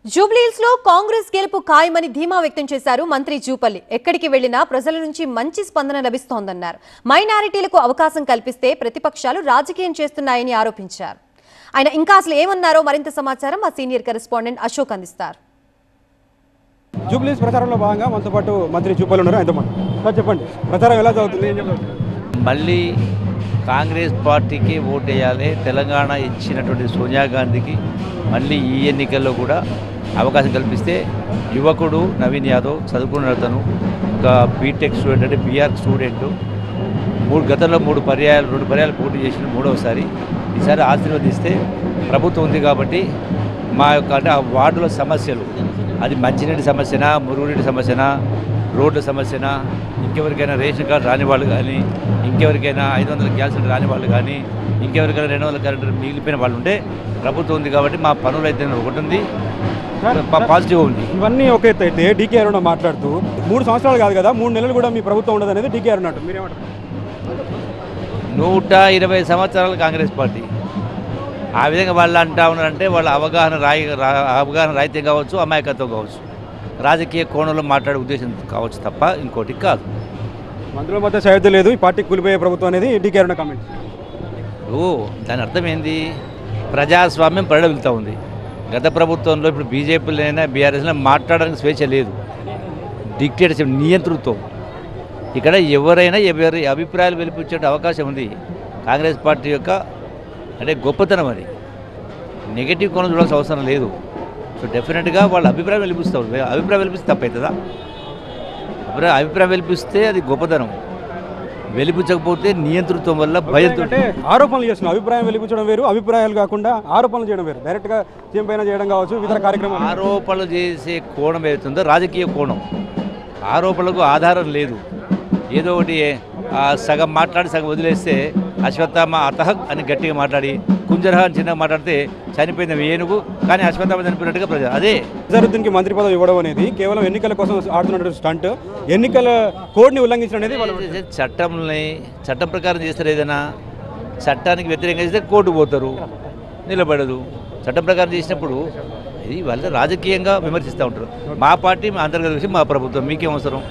జూబ్లీహిల్స్ లో కాంగ్రెస్ గెలుపు ఖాయమని ధీమా వ్యక్తం చేశారు మంత్రి జూపల్లి. ఎక్కడికి వెళ్లినా ప్రజల నుంచి మంచి స్పందన లభిస్తోందన్నారు. మైనారిటీలకు అవకాశం కల్పిస్తే ప్రతిపక్షాలు రాజకీయం చేస్తున్నాయని ఆరోపించారు. ఆయన ఇంకా అసలు ఏమన్నారో మరింత సమాచారం మా సీనియర్ కరెస్పాండెంట్ అశోక్ అందిస్తారు. జూబ్లీహిల్స్ ప్రచారంలో భాగంగా మనతో పాటు మంత్రి జూపల్లి ఉన్నారు. ఆయనతో సార్ చెప్పండి, ప్రచారం ఎలా జరుగుతుంది? మళ్ళీ కాంగ్రెస్ పార్టీకి ఓటేయాలి. తెలంగాణ ఇచ్చినటువంటి సోనియా గాంధీకి మళ్ళీ ఈ ఎన్నికల్లో కూడా అవకాశం కల్పిస్తే యువకుడు నవీన్ యాదవ్ చదువుకున్న అతను ఒక బీటెక్ స్టూడెంట్, అంటే బీఆర్ స్టూడెంట్, గతంలో రెండు పర్యాలు పోటీ చేసిన మూడవసారి. ఈసారి ఆశీర్వదిస్తే ప్రభుత్వం ఉంది కాబట్టి మా యొక్క అంటే ఆ వార్డుల సమస్యలు, అది మంచినీటి సమస్యనా, మురుగునీటి సమస్యనా, రోడ్ల సమస్యనా, ఇంకెవరికైనా రేషన్ కార్డు రాని వాళ్ళు కానీ, ఇంకెవరికైనా 500 గ్యాస్ సిలిండర్ రాని వాళ్ళు కానీ, ఇంకెవరికైనా 200 కరెంటు మిగిలిపోయిన వాళ్ళు ఉంటే ప్రభుత్వం ఉంది కాబట్టి మా పనులు అయితే ఒకటి ఉంది, పాజిటివ్ ఉంది. ఇవన్నీ ఒక ఎత్తు అయితే డీకే అరుణ మాట్లాడుతూ 3 సంవత్సరాలు కాదు కదా 3 నెలలు కూడా మీ ప్రభుత్వం ఉండదు అనేది డీకే అరుణ అంటారు. మీరేమంటారు? 120 సంవత్సరాలు కాంగ్రెస్ పార్టీ ఆ విధంగా వాళ్ళు అంటా ఉన్నారంటే వాళ్ళ అవగాహన రాహిత్యం కావచ్చు, అమాయకత్వం కావచ్చు, రాజకీయ కోణంలో మాట్లాడే ఉద్దేశం కావచ్చు తప్ప ఇంకోటి కాదు. మంత్రుల మధ్య సహాయత లేదు, ఈ పార్టీ కూలిపోయే ప్రభుత్వం అనేది డీకే అరుణ కామెంట్. దాని అర్థం ఏంది? ప్రజాస్వామ్యం పరిడవిలుతూ ఉంది. గత ప్రభుత్వంలో ఇప్పుడు బీజేపీలోనైనా బీఆర్ఎస్లో మాట్లాడడానికి స్వేచ్ఛ లేదు, డిక్టేటర్షిప్, నియంతృత్వం. ఇక్కడ ఎవరైనా ఎవరి అభిప్రాయాలు వెలిపించే అవకాశం ఉంది. కాంగ్రెస్ పార్టీ యొక్క అంటే గొప్పతనం అది. నెగిటివ్ కోణం చూడాల్సిన అవసరం లేదు. సో డెఫినెట్గా వాళ్ళ అభిప్రాయం వెలిపిస్తారు. అభిప్రాయం వెలిపిస్తే తప్పవుతుందా? అభిప్రాయం వెలిపిస్తే అది గొప్పతనం, వెలిపించకపోతే నియంతృత్వం వల్ల భయంతో. అంటే ఆరోపణలు చేస్తున్నారు. అభిప్రాయం వెలిపించడం వేరు, అభిప్రాయాలు కాకుండా ఆరోపణలు చేయడం వేరు. డైరెక్ట్గా సీఎం పైన చేయడం కావచ్చు, ఇతర కార్యక్రమాలు. ఆరోపణలు చేసే కోణం ఏదైతుందో రాజకీయ కోణం. ఆరోపణలకు ఆధారం లేదు. ఏదో ఒకటి సగం మాట్లాడి సగం వదిలేస్తే అశ్వత్థామ అతహక్ అని గట్టిగా మాట్లాడి, కుంజరహ అని చిన్నగా మాట్లాడితే చనిపోయిన ఏనుగు, కానీ అశ్వత్థామ చనిపోయినట్టుగా ప్రజలు అదే. అజరుద్దీన్కి మంత్రి పదవి ఇవ్వడం అనేది కేవలం ఎన్నికల కోసం ఆడుతున్నటువంటి స్టంట్, ఎన్నికల కోడ్ని ఉల్లంఘించడం అనేది చట్టం ప్రకారం చేస్తారు. ఏదైనా చట్టానికి వ్యతిరేకంగా చేస్తే కోర్టు పోతారు, నిలబడదు. చట్టం ప్రకారం చేసినప్పుడు ఇది వాళ్ళు రాజకీయంగా విమర్శిస్తూ ఉంటారు. మా పార్టీ మా అంతర్గత విషయం, మా ప్రభుత్వం, మీకేం అవసరం?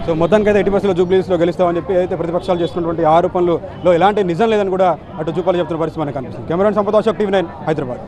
సో మొత్తానికైతే 80% జూబ్లీహిల్స్లో గెలుస్తామని చెప్పి అయితే ప్రతిపక్షాలు చేస్తున్నటువంటి ఆరోపణలలో ఎలాంటి నిజం లేదని కూడా అటు జూపల్లి చెప్తున్న పరిస్థితి మనకు కనిపిస్తుంది. కెమెరా సంపద, అశోక్, TV9 హైదరాబాద్.